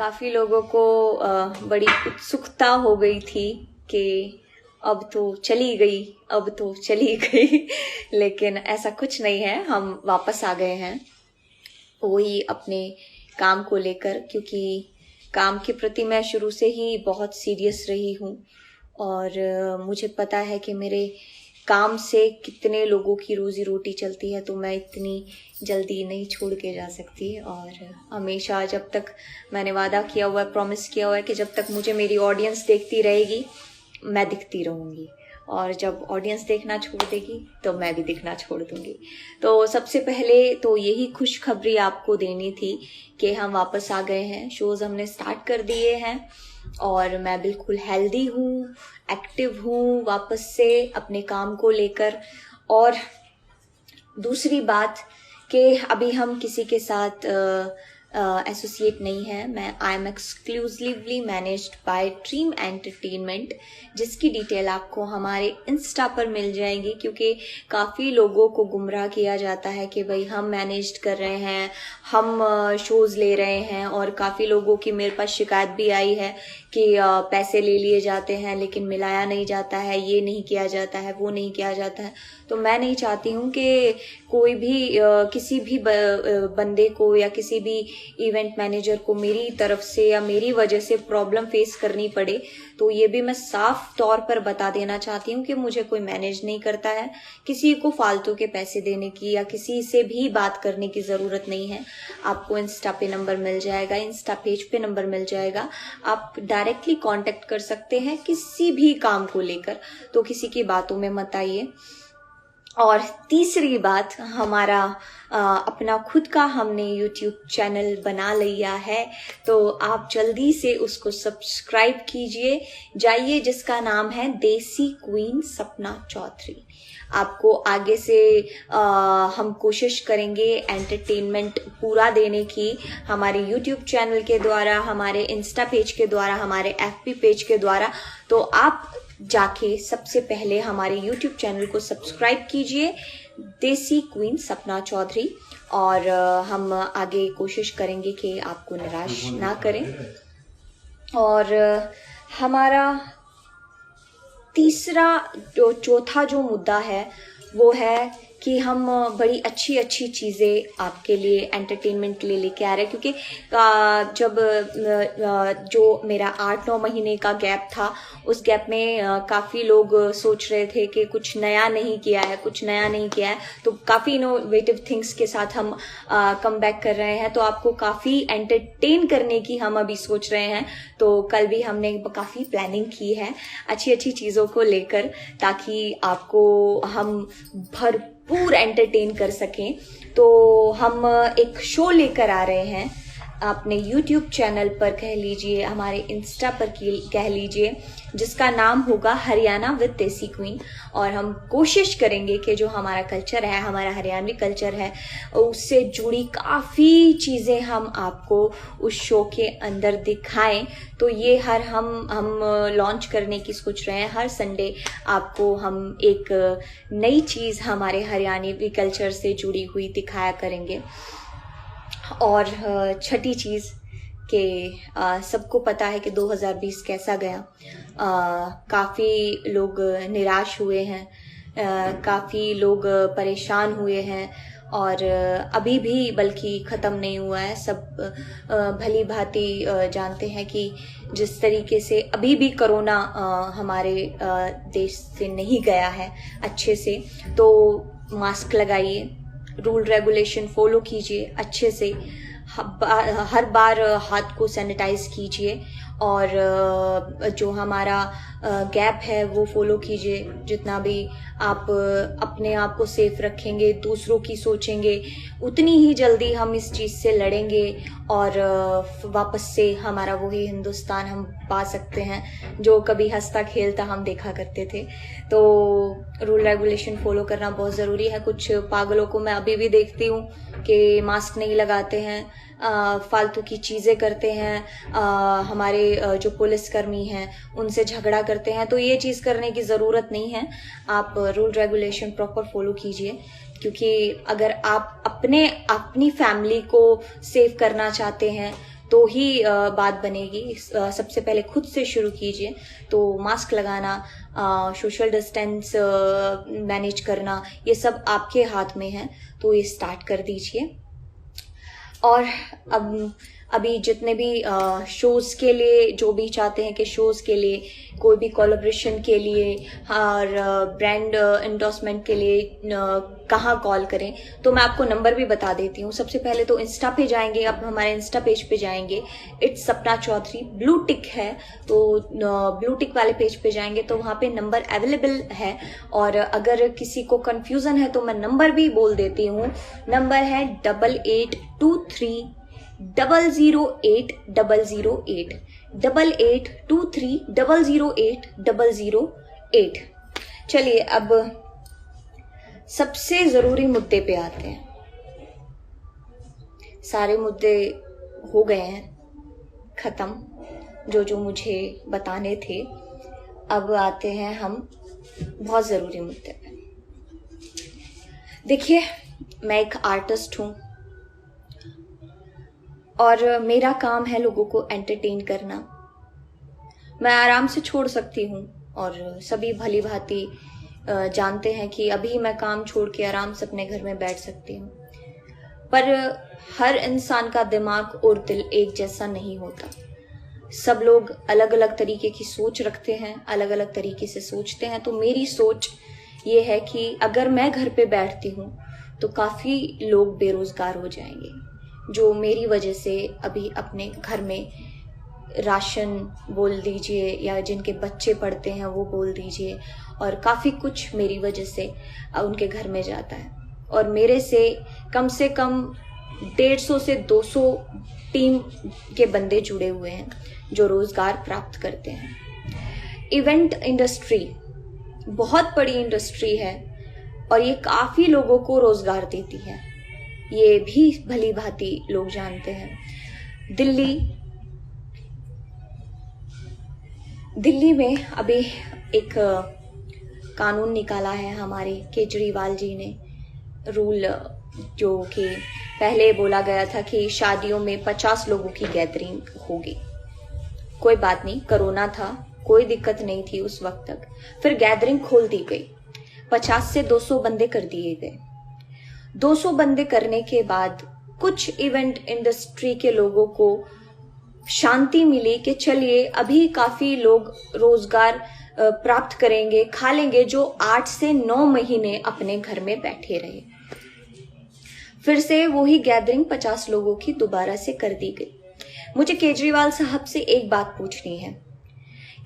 काफ़ी लोगों को बड़ी उत्सुकता हो गई थी कि अब तो चली गई, अब तो चली गई। लेकिन ऐसा कुछ नहीं है, हम वापस आ गए हैं वही अपने काम को लेकर, क्योंकि काम के प्रति मैं शुरू से ही बहुत सीरियस रही हूँ। और मुझे पता है कि मेरे काम से कितने लोगों की रोजी रोटी चलती है, तो मैं इतनी जल्दी नहीं छोड़ के जा सकती। और हमेशा जब तक मैंने वादा किया हुआ है, प्रॉमिस किया हुआ है कि जब तक मुझे मेरी ऑडियंस देखती रहेगी मैं दिखती रहूँगी, और जब ऑडियंस देखना छोड़ देगी तो मैं भी दिखना छोड़ दूँगी। तो सबसे पहले तो यही खुशखबरी आपको देनी थी कि हम वापस आ गए हैं, शोज़ हमने स्टार्ट कर दिए हैं और मैं बिल्कुल हेल्दी हूँ, एक्टिव हूँ वापस से अपने काम को लेकर। और दूसरी बात कि अभी हम किसी के साथ एसोसिएट नहीं है। मैं I am exclusively managed by dream entertainment, जिसकी डिटेल आपको हमारे इंस्टा पर मिल जाएगी, क्योंकि काफ़ी लोगों को गुमराह किया जाता है कि भाई हम मैनेज कर रहे हैं, हम शोज़ ले रहे हैं। और काफ़ी लोगों की मेरे पास शिकायत भी आई है कि पैसे ले लिए जाते हैं लेकिन मिलाया नहीं जाता है, ये नहीं किया जाता है, वो नहीं किया जाता है। तो मैं नहीं चाहती हूँ कि कोई भी किसी भी बंदे को या किसी भी इवेंट मैनेजर को मेरी तरफ से या मेरी वजह से प्रॉब्लम फेस करनी पड़े। तो ये भी मैं साफ तौर पर बता देना चाहती हूँ कि मुझे कोई मैनेज नहीं करता है, किसी को फालतू के पैसे देने की या किसी से भी बात करने की ज़रूरत नहीं है। आपको इंस्टा पे नंबर मिल जाएगा, इंस्टा पेज पे नंबर मिल जाएगा, आप डायरेक्टली कांटेक्ट कर सकते हैं किसी भी काम को लेकर। तो किसी की बातों में मत आइए। और तीसरी बात, हमारा अपना खुद का हमने यूट्यूब चैनल बना लिया है, तो आप जल्दी से उसको सब्सक्राइब कीजिए जाइए, जिसका नाम है देसी क्वीन सपना चौधरी। आपको आगे से हम कोशिश करेंगे एंटरटेनमेंट पूरा देने की, हमारे यूट्यूब चैनल के द्वारा, हमारे इंस्टा पेज के द्वारा, हमारे एफबी पेज के द्वारा। तो आप जाके सबसे पहले हमारे YouTube चैनल को सब्सक्राइब कीजिए, देसी क्वीन सपना चौधरी। और हम आगे कोशिश करेंगे कि आपको निराश ना करें। और हमारा चौथा जो मुद्दा है वो है कि हम बड़ी अच्छी अच्छी चीज़ें आपके लिए एंटरटेनमेंट के लिए लेके आ रहे हैं, क्योंकि जब जो मेरा 8-9 महीने का गैप था, उस गैप में काफ़ी लोग सोच रहे थे कि कुछ नया नहीं किया है, कुछ नया नहीं किया है। तो काफ़ी इनोवेटिव थिंग्स के साथ हम कम बैक कर रहे हैं, तो आपको काफ़ी एंटरटेन करने की हम अभी सोच रहे हैं। तो कल भी हमने काफ़ी प्लानिंग की है अच्छी अच्छी चीज़ों को लेकर, ताकि आपको हम भरपूर एंटरटेन कर सकें। तो हम एक शो लेकर आ रहे हैं अपने YouTube चैनल पर, कह लीजिए हमारे इंस्टा पर कह लीजिए, जिसका नाम होगा हरियाणा विद देसी क्वीन। और हम कोशिश करेंगे कि जो हमारा कल्चर है, हमारा हरियाणवी कल्चर है, उससे जुड़ी काफ़ी चीज़ें हम आपको उस शो के अंदर दिखाएं। तो ये हम लॉन्च करने की सोच रहे हैं। हर संडे आपको हम एक नई चीज़ हमारे हरियाणवी कल्चर से जुड़ी हुई दिखाया करेंगे। और छठी चीज़ कि सबको पता है कि 2020 कैसा गया। काफ़ी लोग निराश हुए हैं, काफ़ी लोग परेशान हुए हैं, और अभी भी बल्कि ख़त्म नहीं हुआ है। सब भली भांति जानते हैं कि जिस तरीके से अभी भी कोरोना हमारे देश से नहीं गया है अच्छे से, तो मास्क लगाइए, रूल रेगुलेशन फॉलो कीजिए अच्छे से, हर बार हाथ को सैनिटाइज कीजिए, और जो हमारा गैप है वो फॉलो कीजिए। जितना भी आप अपने आप को सेफ रखेंगे, दूसरों की सोचेंगे, उतनी ही जल्दी हम इस चीज़ से लड़ेंगे और वापस से हमारा वही हिंदुस्तान हम पा सकते हैं जो कभी हंसता खेलता हम देखा करते थे। तो रूल रेगुलेशन फॉलो करना बहुत ज़रूरी है। कुछ पागलों को मैं अभी भी देखती हूँ कि मास्क नहीं लगाते हैं, फालतू की चीज़ें करते हैं, हमारे जो पुलिसकर्मी हैं उनसे झगड़ा करते हैं। तो ये चीज़ करने की ज़रूरत नहीं है। आप रूल रेगुलेशन प्रॉपर फॉलो कीजिए, क्योंकि अगर आप अपनी फैमिली को सेव करना चाहते हैं तो ही बात बनेगी। सबसे पहले खुद से शुरू कीजिए। तो मास्क लगाना, सोशल डिस्टेंस मैनेज करना, ये सब आपके हाथ में है, तो ये स्टार्ट कर दीजिए। और अब अभी जितने भी शोज़ के लिए, जो भी चाहते हैं कि शोज़ के लिए, कोई भी कोलैबोरेशन के लिए और ब्रांड एंडोर्समेंट के लिए कहाँ कॉल करें, तो मैं आपको नंबर भी बता देती हूँ। सबसे पहले तो इंस्टा पे जाएंगे, आप हमारे इंस्टा पेज पे जाएंगे, it's Sapna Chaudhary, blue tick है, तो ब्लू टिक वाले पेज पे जाएंगे तो वहाँ पे नंबर अवेलेबल है। और अगर किसी को कन्फ्यूज़न है तो मैं नंबर भी बोल देती हूँ। नंबर है 8823 008 008 8823 008 008। चलिए अब सबसे जरूरी मुद्दे पे आते हैं। सारे मुद्दे हो गए हैं खत्म, जो मुझे बताने थे। अब आते हैं हम बहुत जरूरी मुद्दे पे। देखिए, मैं एक आर्टिस्ट हूं और मेरा काम है लोगों को एंटरटेन करना। मैं आराम से छोड़ सकती हूँ और सभी भली भांति जानते हैं कि अभी मैं काम छोड़ के आराम से अपने घर में बैठ सकती हूँ, पर हर इंसान का दिमाग और दिल एक जैसा नहीं होता। सब लोग अलग अलग तरीके की सोच रखते हैं, अलग अलग तरीके से सोचते हैं। तो मेरी सोच ये है कि अगर मैं घर पे बैठती हूँ तो काफ़ी लोग बेरोजगार हो जाएंगे, जो मेरी वजह से अभी अपने घर में राशन बोल दीजिए या जिनके बच्चे पढ़ते हैं वो बोल दीजिए, और काफ़ी कुछ मेरी वजह से उनके घर में जाता है। और मेरे से कम 150 से 200 टीम के बंदे जुड़े हुए हैं जो रोजगार प्राप्त करते हैं। इवेंट इंडस्ट्री बहुत बड़ी इंडस्ट्री है और ये काफ़ी लोगों को रोजगार देती है, ये भी भली भांति लोग जानते हैं। दिल्ली में अभी एक कानून निकाला है हमारे केजरीवाल जी ने, रूल, जो कि पहले बोला गया था कि शादियों में 50 लोगों की गैदरिंग होगी। कोई बात नहीं, कोरोना था, कोई दिक्कत नहीं थी उस वक्त तक। फिर गैदरिंग खोल दी गई, 50 से 200 बंदे कर दिए गए। 200 बंदे करने के बाद कुछ इवेंट इंडस्ट्री के लोगों को शांति मिली कि चलिए अभी काफी लोग रोजगार प्राप्त करेंगे, खा लेंगे, जो 8 से 9 महीने अपने घर में बैठे रहे। फिर से वही गैदरिंग 50 लोगों की दोबारा से कर दी गई। मुझे केजरीवाल साहब से एक बात पूछनी है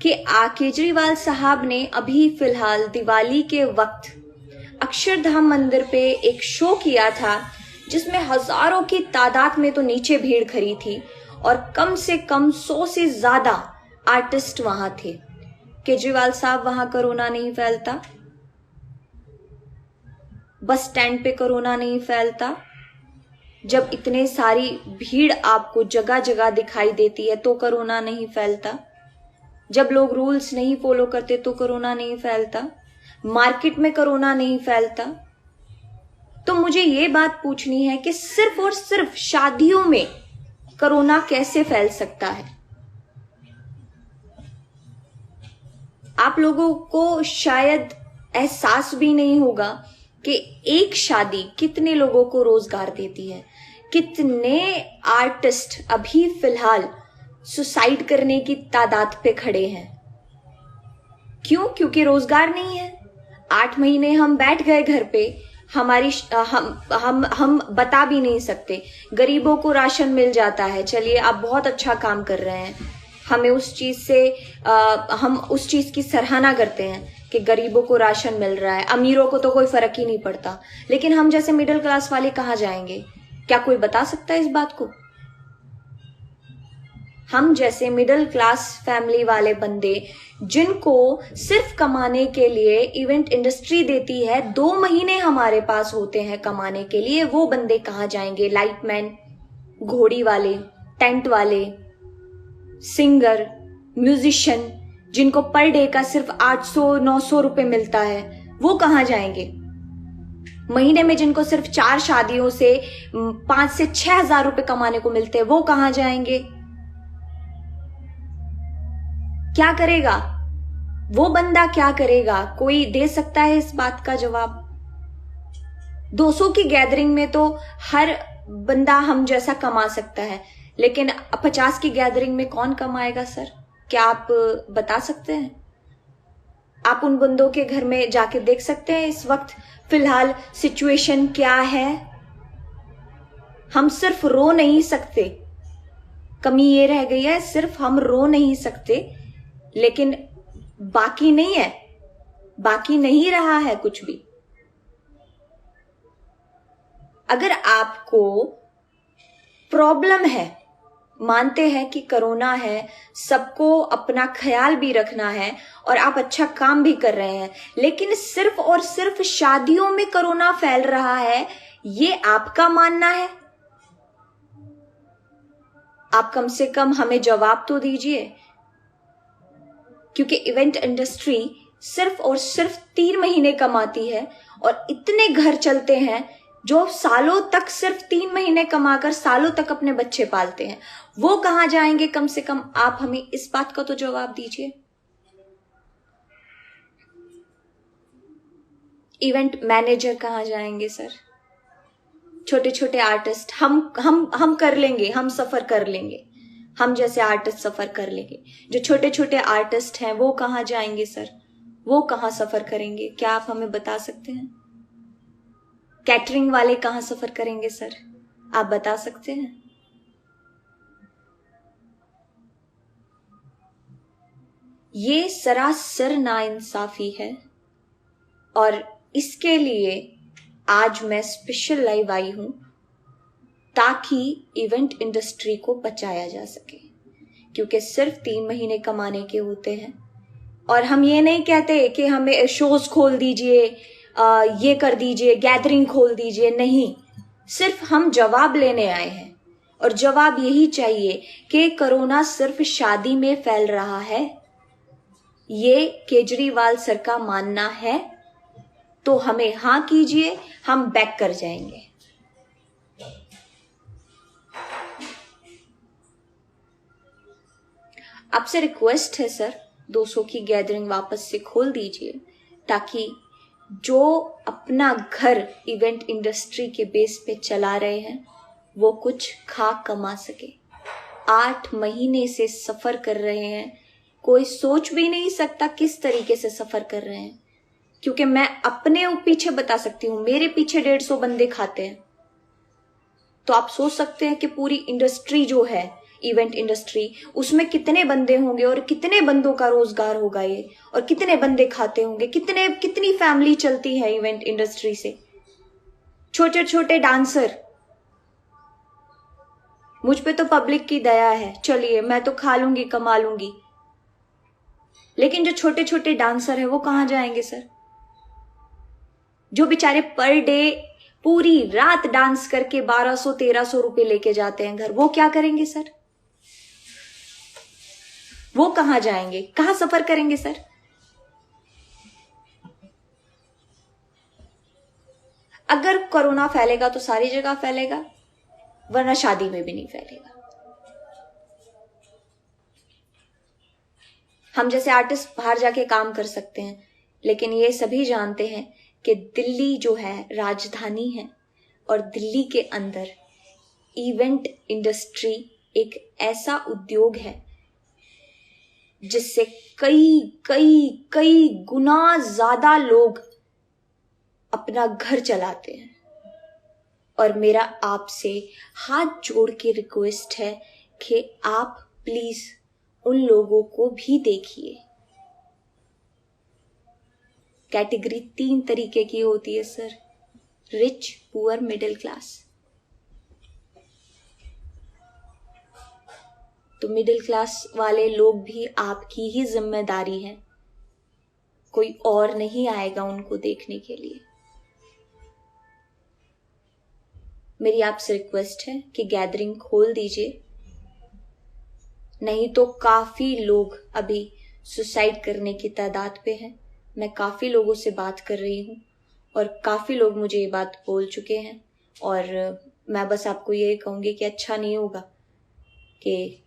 कि केजरीवाल साहब ने अभी फिलहाल दिवाली के वक्त अक्षरधाम मंदिर पे एक शो किया था जिसमें हजारों की तादाद में तो नीचे भीड़ खड़ी थी और कम से कम 100 से ज्यादा आर्टिस्ट वहां थे। केजरीवाल साहब, वहां कोरोना नहीं फैलता? बस स्टैंड पे कोरोना नहीं फैलता? जब इतने सारी भीड़ आपको जगह जगह दिखाई देती है तो कोरोना नहीं फैलता? जब लोग रूल्स नहीं फॉलो करते तो कोरोना नहीं फैलता? मार्केट में कोरोना नहीं फैलता? तो मुझे ये बात पूछनी है कि सिर्फ और सिर्फ शादियों में कोरोना कैसे फैल सकता है? आप लोगों को शायद एहसास भी नहीं होगा कि एक शादी कितने लोगों को रोजगार देती है। कितने आर्टिस्ट अभी फिलहाल सुसाइड करने की तादाद पे खड़े हैं। क्यों? क्योंकि रोजगार नहीं है। 8 महीने हम बैठ गए घर पे, हमारी हम बता भी नहीं सकते। गरीबों को राशन मिल जाता है, चलिए आप बहुत अच्छा काम कर रहे हैं, हमें उस चीज से हम उस चीज की सराहना करते हैं कि गरीबों को राशन मिल रहा है, अमीरों को तो कोई फर्क ही नहीं पड़ता। लेकिन हम जैसे मिडिल क्लास वाले कहाँ जाएंगे? क्या कोई बता सकता है इस बात को? हम जैसे मिडिल क्लास फैमिली वाले बंदे, जिनको सिर्फ कमाने के लिए इवेंट इंडस्ट्री देती है, 2 महीने हमारे पास होते हैं कमाने के लिए, वो बंदे कहाँ जाएंगे? लाइटमैन, घोड़ी वाले, टेंट वाले, सिंगर, म्यूजिशियन, जिनको पर डे का सिर्फ 800-900 रुपए मिलता है, वो कहाँ जाएंगे? महीने में जिनको सिर्फ 4 शादियों से 5 से 6 हजार रुपए कमाने को मिलते हैं, वो कहाँ जाएंगे? क्या करेगा वो बंदा, क्या करेगा? कोई दे सकता है इस बात का जवाब? 200 की गैदरिंग में तो हर बंदा हम जैसा कमा सकता है, लेकिन 50 की गैदरिंग में कौन कमाएगा सर? क्या आप बता सकते हैं? आप उन बंदों के घर में जाके देख सकते हैं इस वक्त फिलहाल सिचुएशन क्या है? हम सिर्फ रो नहीं सकते, कमी ये रह गई है, सिर्फ हम रो नहीं सकते, लेकिन बाकी नहीं है, बाकी नहीं रहा है कुछ भी। अगर आपको प्रॉब्लम है, मानते हैं कि कोरोना है, सबको अपना ख्याल भी रखना है और आप अच्छा काम भी कर रहे हैं, लेकिन सिर्फ और सिर्फ शादियों में कोरोना फैल रहा है, ये आपका मानना है? आप कम से कम हमें जवाब तो दीजिए, क्योंकि इवेंट इंडस्ट्री सिर्फ और सिर्फ 3 महीने कमाती है और इतने घर चलते हैं जो सालों तक सिर्फ 3 महीने कमाकर सालों तक अपने बच्चे पालते हैं। वो कहां जाएंगे? कम से कम आप हमें इस बात का तो जवाब दीजिए। इवेंट मैनेजर कहां जाएंगे सर? छोटे छोटे आर्टिस्ट हम कर लेंगे, हम सफर कर लेंगे, हम जैसे आर्टिस्ट सफर कर लेंगे। जो छोटे छोटे आर्टिस्ट हैं वो कहां जाएंगे सर? वो कहां सफर करेंगे? क्या आप हमें बता सकते हैं? कैटरिंग वाले कहां सफर करेंगे सर? आप बता सकते हैं? ये सरासर नाइंसाफी है और इसके लिए आज मैं स्पेशल लाइव आई हूं ताकि इवेंट इंडस्ट्री को बचाया जा सके, क्योंकि सिर्फ 3 महीने कमाने के होते हैं। और हम ये नहीं कहते कि हमें शोज खोल दीजिए, ये कर दीजिए, गैदरिंग खोल दीजिए, नहीं, सिर्फ हम जवाब लेने आए हैं और जवाब यही चाहिए कि कोरोना सिर्फ शादी में फैल रहा है, ये केजरीवाल सर का मानना है, तो हमें हाँ कीजिए, हम बैक कर जाएंगे। आपसे रिक्वेस्ट है सर, 200 की गैदरिंग वापस से खोल दीजिए ताकि जो अपना घर इवेंट इंडस्ट्री के बेस पे चला रहे हैं वो कुछ खा कमा सके। 8 महीने से सफर कर रहे हैं, कोई सोच भी नहीं सकता किस तरीके से सफर कर रहे हैं, क्योंकि मैं अपने पीछे बता सकती हूँ, मेरे पीछे 150 बंदे खाते हैं। तो आप सोच सकते हैं कि पूरी इंडस्ट्री जो है इवेंट इंडस्ट्री, उसमें कितने बंदे होंगे और कितने बंदों का रोजगार होगा ये, और कितने बंदे खाते होंगे, कितनी फैमिली चलती है इवेंट इंडस्ट्री से। छोटे छोटे डांसर, मुझ पे तो पब्लिक की दया है, चलिए मैं तो खा लूंगी, कमा लूंगी, लेकिन जो छोटे छोटे डांसर है वो कहां जाएंगे सर? जो बेचारे पर डे पूरी रात डांस करके 1200-1300 रुपए लेके जाते हैं घर, वो क्या करेंगे सर? वो कहां जाएंगे, कहां सफर करेंगे सर? अगर कोरोना फैलेगा तो सारी जगह फैलेगा, वरना शादी में भी नहीं फैलेगा। हम जैसे आर्टिस्ट बाहर जाके काम कर सकते हैं, लेकिन ये सभी जानते हैं कि दिल्ली जो है राजधानी है और दिल्ली के अंदर इवेंट इंडस्ट्री एक ऐसा उद्योग है जिससे कई कई कई गुना ज्यादा लोग अपना घर चलाते हैं। और मेरा आपसे हाथ जोड़ के रिक्वेस्ट है कि आप प्लीज उन लोगों को भी देखिए। कैटेगरी 3 तरीके की होती है sir, rich, poor, middle class. तो मिडिल क्लास वाले लोग भी आपकी ही जिम्मेदारी है, कोई और नहीं आएगा उनको देखने के लिए। मेरी आपसे रिक्वेस्ट है कि गैदरिंग खोल दीजिए, नहीं तो काफी लोग अभी सुसाइड करने की तादाद पे हैं। मैं काफी लोगों से बात कर रही हूँ और काफी लोग मुझे ये बात बोल चुके हैं, और मैं बस आपको ये कहूंगी कि अच्छा नहीं होगा कि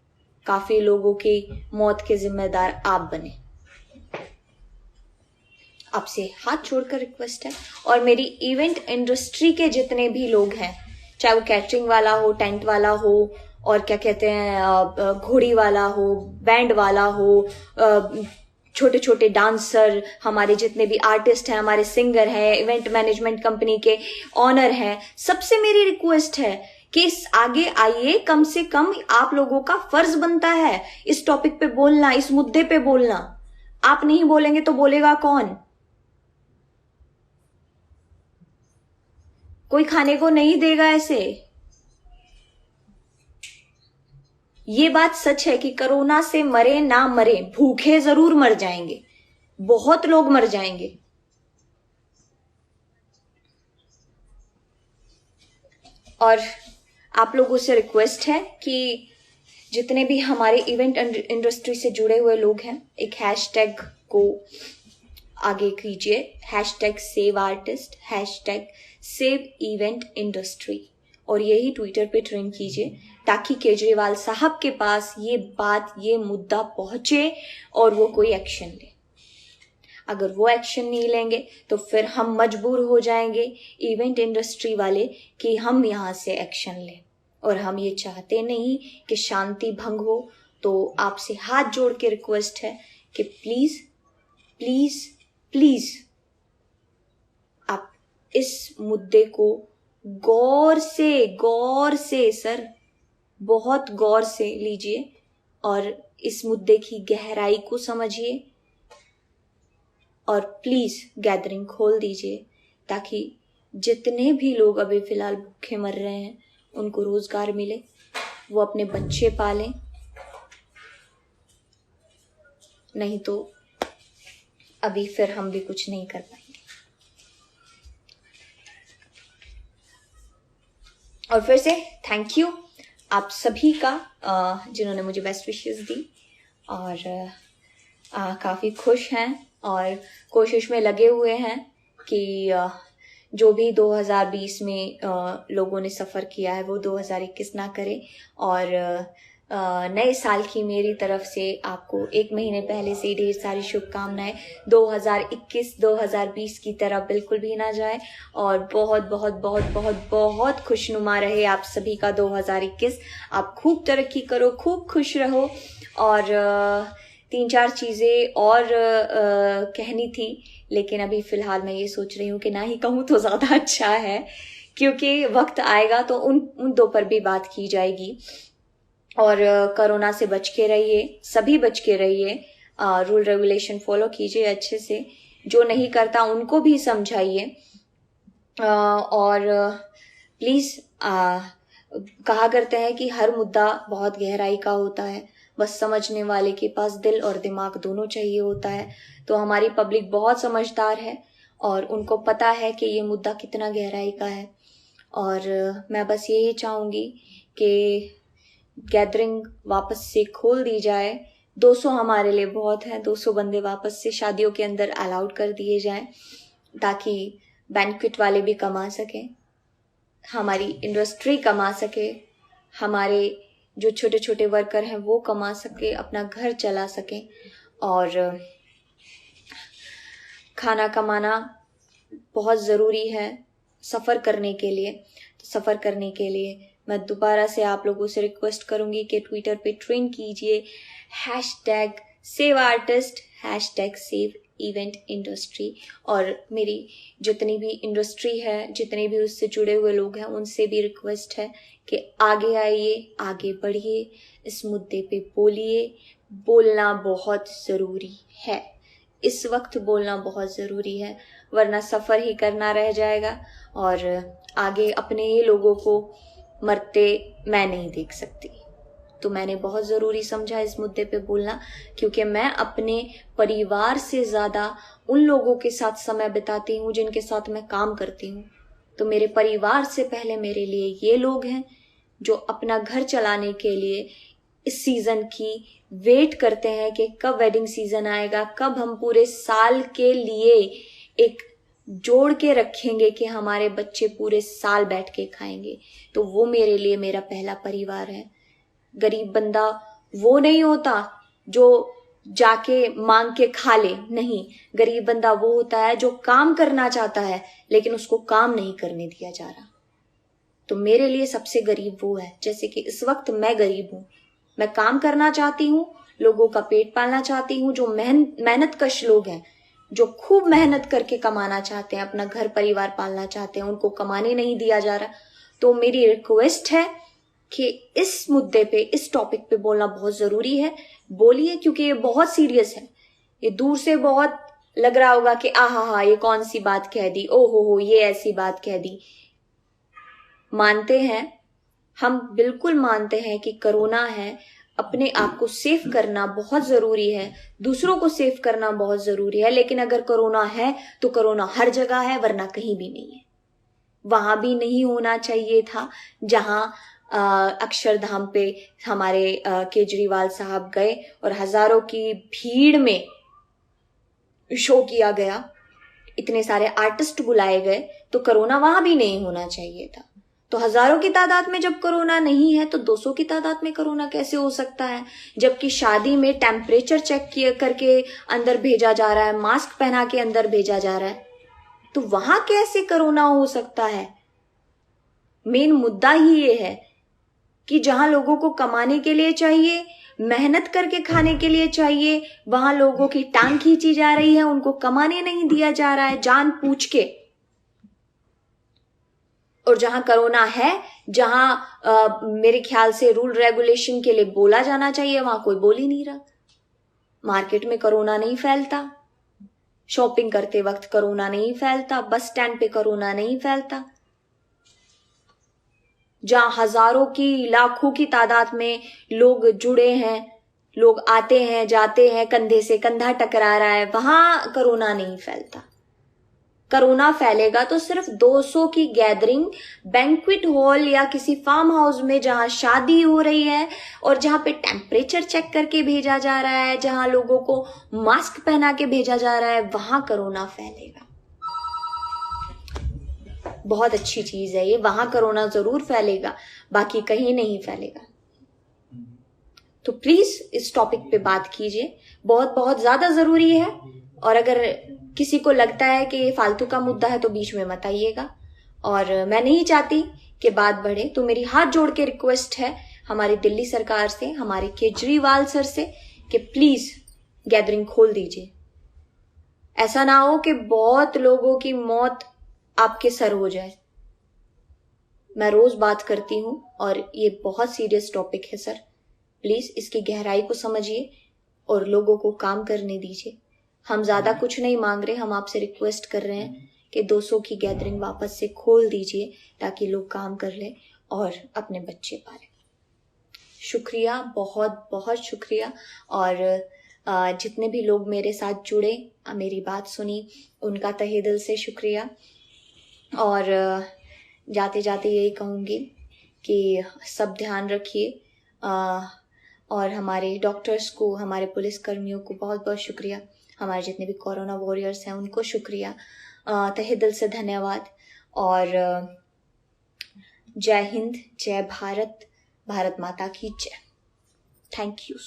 काफी लोगों की मौत के जिम्मेदार आप बने। आपसे हाथ जोड़कर रिक्वेस्ट है। और मेरी इवेंट इंडस्ट्री के जितने भी लोग हैं, चाहे वो कैटरिंग वाला हो, टेंट वाला हो, और क्या कहते हैं घोड़ी वाला हो, बैंड वाला हो, छोटे छोटे डांसर, हमारे जितने भी आर्टिस्ट हैं, हमारे सिंगर हैं, इवेंट मैनेजमेंट कंपनी के ऑनर हैं, सबसे मेरी रिक्वेस्ट है कि इस आगे आइए। कम से कम आप लोगों का फर्ज बनता है इस टॉपिक पे बोलना, इस मुद्दे पे बोलना। आप नहीं बोलेंगे तो बोलेगा कौन? कोई खाने को नहीं देगा ऐसे। ये बात सच है कि कोरोना से मरे ना मरे, भूखे जरूर मर जाएंगे, बहुत लोग मर जाएंगे। और आप लोगों से रिक्वेस्ट है कि जितने भी हमारे इवेंट इंडस्ट्री से जुड़े हुए लोग हैं, एक हैशटैग को आगे कीजिए, hashtag save artist, hashtag save event industry, और यही ट्विटर पे ट्रेंड कीजिए ताकि केजरीवाल साहब के पास ये बात, ये मुद्दा पहुंचे और वो कोई एक्शन ले। अगर वो एक्शन नहीं लेंगे तो फिर हम मजबूर हो जाएंगे इवेंट इंडस्ट्री वाले कि हम यहाँ से एक्शन लें, और हम ये चाहते नहीं कि शांति भंग हो। तो आपसे हाथ जोड़ के रिक्वेस्ट है कि प्लीज प्लीज प्लीज आप इस मुद्दे को गौर से सर, बहुत गौर से लीजिए और इस मुद्दे की गहराई को समझिए, और प्लीज गैदरिंग खोल दीजिए ताकि जितने भी लोग अभी फिलहाल भूखे मर रहे हैं उनको रोजगार मिले, वो अपने बच्चे पालें। नहीं तो अभी फिर हम भी कुछ नहीं कर पाएंगे। और फिर से थैंक यू आप सभी का जिन्होंने मुझे बेस्ट विशेस दी, और काफ़ी खुश हैं और कोशिश में लगे हुए हैं कि जो भी 2020 में लोगों ने सफ़र किया है वो 2021 ना करे। और नए साल की मेरी तरफ से आपको एक महीने पहले से ढेर सारी शुभकामनाएं। 2021 2020 की तरह बिल्कुल भी ना जाए, और बहुत बहुत बहुत बहुत बहुत खुशनुमा रहे आप सभी का 2021। आप खूब तरक्की करो, खूब खुश रहो। और 3-4 चीज़ें और कहनी थी, लेकिन अभी फ़िलहाल मैं ये सोच रही हूँ कि ना ही कहूँ तो ज़्यादा अच्छा है, क्योंकि वक्त आएगा तो उन दो पर भी बात की जाएगी। और कोरोना से बच के रहिए, सभी बच के रहिए, रूल रेगुलेशन फॉलो कीजिए अच्छे से, जो नहीं करता उनको भी समझाइए। और प्लीज़ कहा करते हैं कि हर मुद्दा बहुत गहराई का होता है, बस समझने वाले के पास दिल और दिमाग दोनों चाहिए होता है। तो हमारी पब्लिक बहुत समझदार है और उनको पता है कि ये मुद्दा कितना गहराई का है। और मैं बस यही चाहूँगी कि गैदरिंग वापस से खोल दी जाए। 200 हमारे लिए बहुत है, 200 बंदे वापस से शादियों के अंदर अलाउड कर दिए जाएं ताकि बैंक्वेट वाले भी कमा सकें, हमारी इंडस्ट्री कमा सके, हमारे जो छोटे छोटे वर्कर हैं वो कमा सके, अपना घर चला सकें। और खाना कमाना बहुत ज़रूरी है सफ़र करने के लिए। तो सफ़र करने के लिए मैं दोबारा से आप लोगों से रिक्वेस्ट करूंगी कि ट्विटर पे ट्रेंड कीजिए hashtag save artist, hashtag save event industry. और मेरी जितनी भी इंडस्ट्री है, जितने भी उससे जुड़े हुए लोग हैं, उनसे भी रिक्वेस्ट है कि आगे आइए, आगे बढ़िए, इस मुद्दे पे बोलिए। बोलना बहुत ज़रूरी है, इस वक्त बोलना बहुत ज़रूरी है, वरना सफ़र ही करना रह जाएगा और आगे अपने ही लोगों को मरते मैं नहीं देख सकती। तो मैंने बहुत ज़रूरी समझा इस मुद्दे पे बोलना, क्योंकि मैं अपने परिवार से ज़्यादा उन लोगों के साथ समय बिताती हूँ जिनके साथ मैं काम करती हूँ। तो मेरे परिवार से पहले मेरे लिए ये लोग हैं जो अपना घर चलाने के लिए इस सीज़न की वेट करते हैं कि कब वेडिंग सीज़न आएगा, कब हम पूरे साल के लिए एक जोड़ के रखेंगे कि हमारे बच्चे पूरे साल बैठ के खाएंगे। तो वो मेरे लिए मेरा पहला परिवार है। गरीब बंदा वो नहीं होता जो जाके मांग के खा ले, नहीं। गरीब बंदा वो होता है जो काम करना चाहता है लेकिन उसको काम नहीं करने दिया जा रहा। तो मेरे लिए सबसे गरीब वो है, जैसे कि इस वक्त मैं गरीब हूं, मैं काम करना चाहती हूँ, लोगों का पेट पालना चाहती हूँ, जो मेहनत कश लोग हैं, जो खूब मेहनत करके कमाना चाहते हैं, अपना घर परिवार पालना चाहते हैं, उनको कमाने नहीं दिया जा रहा। तो मेरी रिक्वेस्ट है कि इस मुद्दे पे, इस टॉपिक पे बोलना बहुत जरूरी है। बोलिए, क्योंकि ये बहुत सीरियस है। ये दूर से बहुत लग रहा होगा कि आहा ये कौन सी बात कह दी, ओ हो ये ऐसी बात कह दी। मानते हैं, हम बिल्कुल मानते हैं कि कोरोना है, अपने आप को सेफ करना बहुत जरूरी है, दूसरों को सेफ करना बहुत जरूरी है। लेकिन अगर कोरोना है तो कोरोना हर जगह है, वरना कहीं भी नहीं है। वहां भी नहीं होना चाहिए था जहां अक्षरधाम पे हमारे केजरीवाल साहब गए और हजारों की भीड़ में शो किया गया, इतने सारे आर्टिस्ट बुलाए गए, तो कोरोना वहां भी नहीं होना चाहिए था। तो हजारों की तादाद में जब कोरोना नहीं है तो 200 की तादाद में कोरोना कैसे हो सकता है? जबकि शादी में टेम्परेचर चेक करके अंदर भेजा जा रहा है, मास्क पहना के अंदर भेजा जा रहा है, तो वहां कैसे कोरोना हो सकता है? मेन मुद्दा ही ये है कि जहां लोगों को कमाने के लिए चाहिए, मेहनत करके खाने के लिए चाहिए, वहां लोगों की टांग खींची जा रही है, उनको कमाने नहीं दिया जा रहा है जानबूझ के। और जहां कोरोना है, जहां मेरे ख्याल से रूल रेगुलेशन के लिए बोला जाना चाहिए, वहां कोई बोल ही नहीं रहा। मार्केट में कोरोना नहीं फैलता, शॉपिंग करते वक्त कोरोना नहीं फैलता, बस स्टैंड पे कोरोना नहीं फैलता। जहां हजारों की, लाखों की तादाद में लोग जुड़े हैं, लोग आते हैं जाते हैं, कंधे से कंधा टकरा रहा है, वहां कोरोना नहीं फैलता। कोरोना फैलेगा तो सिर्फ 200 की गैदरिंग बैंक्वेट हॉल या किसी फार्म हाउस में जहां शादी हो रही है और जहां पे टेम्परेचर चेक करके भेजा जा रहा है, जहां लोगों को मास्क पहना के भेजा जा रहा है, वहां कोरोना फैलेगा। बहुत अच्छी चीज है ये, वहां कोरोना जरूर फैलेगा, बाकी कहीं नहीं फैलेगा। तो प्लीज इस टॉपिक पे बात कीजिए, बहुत बहुत ज्यादा जरूरी है। और अगर किसी को लगता है कि ये फालतू का मुद्दा है तो बीच में मत आइएगा। और मैं नहीं चाहती कि बात बढ़े, तो मेरी हाथ जोड़ के रिक्वेस्ट है हमारी दिल्ली सरकार से, हमारे केजरीवाल सर से, कि प्लीज गैदरिंग खोल दीजिए। ऐसा ना हो कि बहुत लोगों की मौत आपके सर हो जाए। मैं रोज बात करती हूं और ये बहुत सीरियस टॉपिक है सर, प्लीज इसकी गहराई को समझिए और लोगों को काम करने दीजिए। हम ज्यादा कुछ नहीं मांग रहे, हम आपसे रिक्वेस्ट कर रहे हैं कि 200 की गैदरिंग वापस से खोल दीजिए ताकि लोग काम कर लें और अपने बच्चे पालें। शुक्रिया, बहुत बहुत शुक्रिया। और जितने भी लोग मेरे साथ जुड़े, मेरी बात सुनी, उनका तहे दिल से शुक्रिया। और जाते जाते यही कहूँगी कि सब ध्यान रखिए। और हमारे डॉक्टर्स को, हमारे पुलिस कर्मियों को बहुत बहुत शुक्रिया, हमारे जितने भी कोरोना वॉरियर्स हैं उनको शुक्रिया, तहे दिल से धन्यवाद। और जय हिंद, जय भारत, भारत माता की जय। Thank you.